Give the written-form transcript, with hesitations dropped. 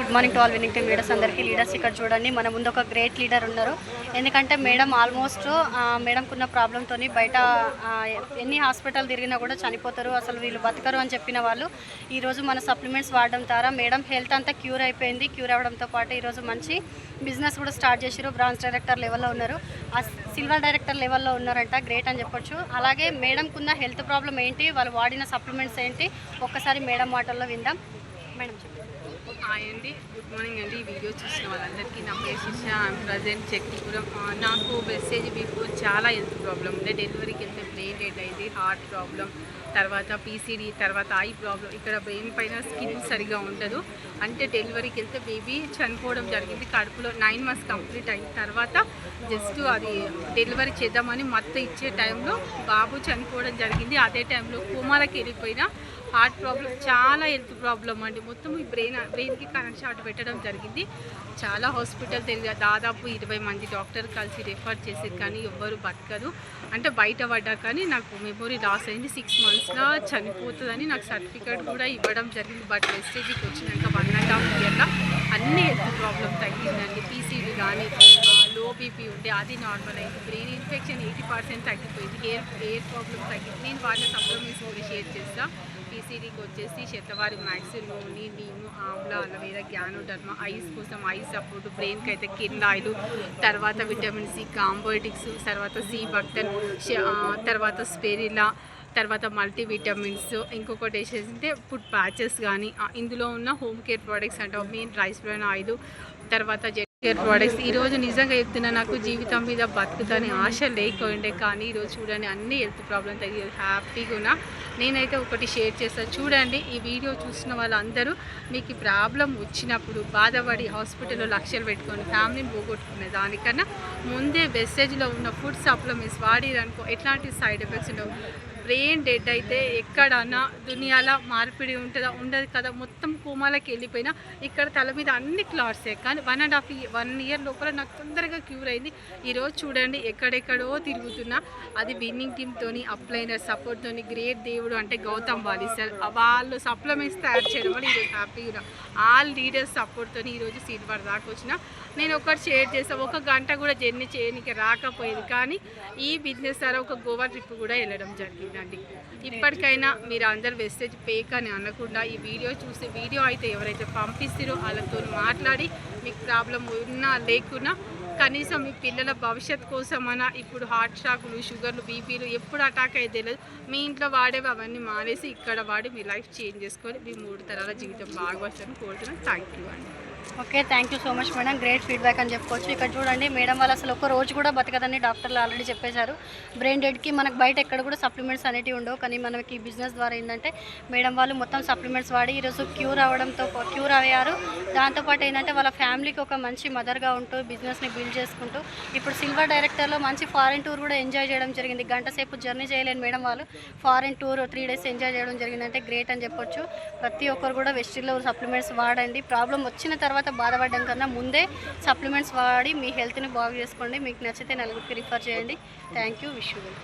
Good morning to all winning team leaders అందరికీ. Leaders ఇక్కడ చూడండి, మన ముందు ఒక గ్రేట్ లీడర్ ఉన్నారు. ఎందుకంటే మేడం ఆల్మోస్ట్ మేడంకున్న ప్రాబ్లంతో బయట ఎన్ని హాస్పిటల్ తిరిగినా కూడా చనిపోతారు, అసలు వీళ్ళు బతకరు అని చెప్పిన వాళ్ళు ఈరోజు మన సప్లిమెంట్స్ వాడడం ద్వారా మేడం హెల్త్ అంతా క్యూర్ అయిపోయింది. క్యూర్ అవ్వడంతో పాటు ఈరోజు మంచి బిజినెస్ కూడా స్టార్ట్ చేశారు. బ్రాంచ్ డైరెక్టర్ లెవెల్లో ఉన్నారు, సిల్వర్ డైరెక్టర్ లెవెల్లో ఉన్నారంట. గ్రేట్ అని చెప్పొచ్చు. అలాగే మేడంకున్న హెల్త్ ప్రాబ్లం ఏంటి, వాళ్ళు వాడిన సప్లిమెంట్స్ ఏంటి, ఒక్కసారి మేడం మాటల్లో విందాం. మేడం చెప్పండి. హాయ్ అండి, గుడ్ మార్నింగ్ అండి. ఈ వీడియో చూసిన వాళ్ళందరికీ నా పేరు శిష్య. I'm present Chekkipuram. నాకు వెస్టేజ్ బిఫోర్ చాలా హెల్త్ ప్రాబ్లం ఉండే. డెలివరీకి వెళ్తే బ్రెయిన్ డెడ్ అయింది, హార్ట్ ప్రాబ్లం, తర్వాత పీసీడీ, తర్వాత ఐ ప్రాబ్లం. ఇక్కడ బ్రెయిన్ పైన స్కిన్ సరిగా ఉండదు. అంటే డెలివరీకి వెళ్తే బేబీ చనిపోవడం జరిగింది. కడుపులో 9 months కంప్లీట్ అయిన తర్వాత జస్ట్ అది డెలివరీ చేద్దామని మత్తు ఇచ్చే టైంలో బాబు చనిపోవడం జరిగింది. అదే టైంలో కోమాలకి వెళ్ళిపోయిన హార్ట్ ప్రాబ్లం, చాలా హెల్త్ ప్రాబ్లం అండి. మొత్తం ఈ బ్రెయిన్కి కరెంట్ షాట్ పెట్టడం జరిగింది. చాలా హాస్పిటల్ తిరిగా, దాదాపు 20 మంది డాక్టర్ కలిసి రెఫర్ చేసేది, కానీ ఎవ్వరు బతకదు. అంటే బయట పడ్డా కానీ నాకు మెమొరీ లాస్ అయింది. 6 monthsలో చనిపోతుందని నాకు సర్టిఫికేట్ కూడా ఇవ్వడం జరిగింది. బట్ వెస్టేజ్కి వచ్చినాక 1.5 yearలో అన్ని హెల్త్ ప్రాబ్లం తగ్గిందండి. పీసీడీ కానీ, లో బీపీ ఉండే అది నార్మల్ అయింది. బ్రెయిన్ ఇన్ఫెక్షన్ 80% తగ్గిపోయింది. ఎయిర్ ప్రాబ్లం తగ్గింది. నేను వాడిన సప్లిమెంట్స్ కూడా షేర్ చేస్తాను. పీసీడీకి వచ్చేసి శతవారి మ్యాక్సిల్, నూనె, నీము, ఆమ్లా, అలవేరా, గ్యానోడర్మా, ఐస్ కోసం ఐస్ సపోర్ట్, బ్రెయిన్కి అయితే కిండాయిలు, తర్వాత విటమిన్ సి, కాంబోటిక్స్, తర్వాత సి బక్టన్, తర్వాత స్పెరిలా, తర్వాత మల్టీవిటమిన్స్, ఇంకొకటి వేసేసింటే ఫుడ్ ప్యాచెస్ కానీ, ఇందులో ఉన్న హోమ్ కేర్ ప్రోడక్ట్స్ అంటే మెయిన్ రైస్ బ్రాన్ ఆయిల్, తర్వాత కేర్ ప్రోడక్ట్స్. ఈరోజు నిజంగా చెప్తున్నా, నాకు జీవితం మీద బతుకుతానే ఆశ లేకుండే, కానీ ఈరోజు చూడండి అన్ని హెల్త్ ప్రాబ్లమ్ తగ్గి హ్యాపీగా ఉన్నా. నేనైతే ఒకటి షేర్ చేస్తాను చూడండి. ఈ వీడియో చూసిన వాళ్ళందరూ మీకు ఈ ప్రాబ్లం వచ్చినప్పుడు బాధపడి హాస్పిటల్లో లక్షలు పెట్టుకొని ఫ్యామిలీని పోగొట్టుకునే దానికన్నా ముందే వెస్టేజ్లో ఉన్న ఫుడ్ సప్లిమెంట్స్ వాడిరనుకో ఎట్లాంటి సైడ్ ఎఫెక్ట్స్ ఉండవు. బ్రెయిన్ డెడ్ అయితే ఎక్కడన్నా దునియాలో మార్పిడి ఉంటుందా, ఉండదు కదా. మొత్తం కోమాలకి వెళ్ళిపోయినా ఇక్కడ తల మీద అన్ని క్లాట్సే, కానీ 1 year లోపల నాకు తొందరగా క్యూర్ అయింది. ఈరోజు చూడండి ఎక్కడెక్కడో తిరుగుతున్నా, అది విన్నింగ్ టీమ్తోని, అప్లైనర్ సపోర్ట్తోని, గ్రేట్ దేవుడు అంటే గౌతమ్ వాలీ సార్, వాళ్ళు సప్లిమెంట్స్ తయారు చేయడం వల్ల ఈరోజు హ్యాపీగా ఆల్ లీడర్స్ సపోర్ట్తోని ఈరోజు సిల్వర్ దాకా వచ్చిన. నేను ఒకటి షేర్ చేస్తాను, 1 గంట కూడా జర్నీ చేయడానికి రాకపోయేది, కానీ ఈ బిజినెస్ ద్వారా ఒక గోవా ట్రిప్ కూడా వెళ్ళడం జరిగిందండి. ఇప్పటికైనా మీరు అందరు వెస్టేజ్ పేక్ అని అనకుండా ఈ వీడియో చూసి, వీడియో అయితే ఎవరైతే పంపిస్తారో వాళ్ళతో మాట్లాడి మీకు ప్రాబ్లం ఉన్నా లేకున్నా కనీసం మీ పిల్లల భవిష్యత్ కోసమైనా, ఇప్పుడు హార్ట్ షాకులు, షుగర్లు, బీపీలు ఎప్పుడు అటాక్ అయితే తెలియదు, మీ ఇంట్లో వాడేవి అవన్నీ మానేసి ఇక్కడ వాడి మీ లైఫ్ చేంజ్ చేసుకొని మీ 3 తరాల జీవితం బాగా వస్తుందని కోరుతున్నాను. థ్యాంక్ యూ అండి. Okay, thank you so much madam. Great feedback అని చెప్పుకోవచ్చు. ఇక్కడ చూడండి, మేడం వాళ్ళు అసలు ఒక రోజు కూడా బతకదని డాక్టర్లు ఆల్రెడీ చెప్పేశారు. బ్రెయిన్ డెడ్కి మనకు బయట ఎక్కడ కూడా సప్లిమెంట్స్ అనేవి ఉండవు, కానీ మనకి ఈ బిజినెస్ ద్వారా ఏంటంటే మేడం వాళ్ళు మొత్తం సప్లిమెంట్స్ వాడి ఈరోజు క్యూర్ అయ్యారు. దాంతోపాటు ఏంటంటే వాళ్ళ ఫ్యామిలీకి ఒక మంచి మదర్గా ఉంటూ బిజినెస్ని బిల్డ్ చేసుకుంటూ ఇప్పుడు సిల్వర్ డైరెక్టర్లో మంచి ఫారెన్ టూర్ కూడా ఎంజాయ్ చేయడం జరిగింది. గంట సేపు జర్నీ చేయలేని మేడం వాళ్ళు ఫారెన్ టూర్ 3 days ఎంజాయ్ చేయడం జరిగిందంటే గ్రేట్ అని చెప్పొచ్చు. ప్రతి ఒక్కరు కూడా వెస్టిల్లో సప్లిమెంట్స్ వాడండి. ప్రాబ్లం వచ్చిన తర్వాత బాధపడడం కన్నా ముందే సప్లిమెంట్స్ వాడి మీ హెల్త్ని బాగు చేసుకోండి. మీకు నచ్చితే నలుగురికి రిఫర్ చేయండి. Thank you. Wish you well.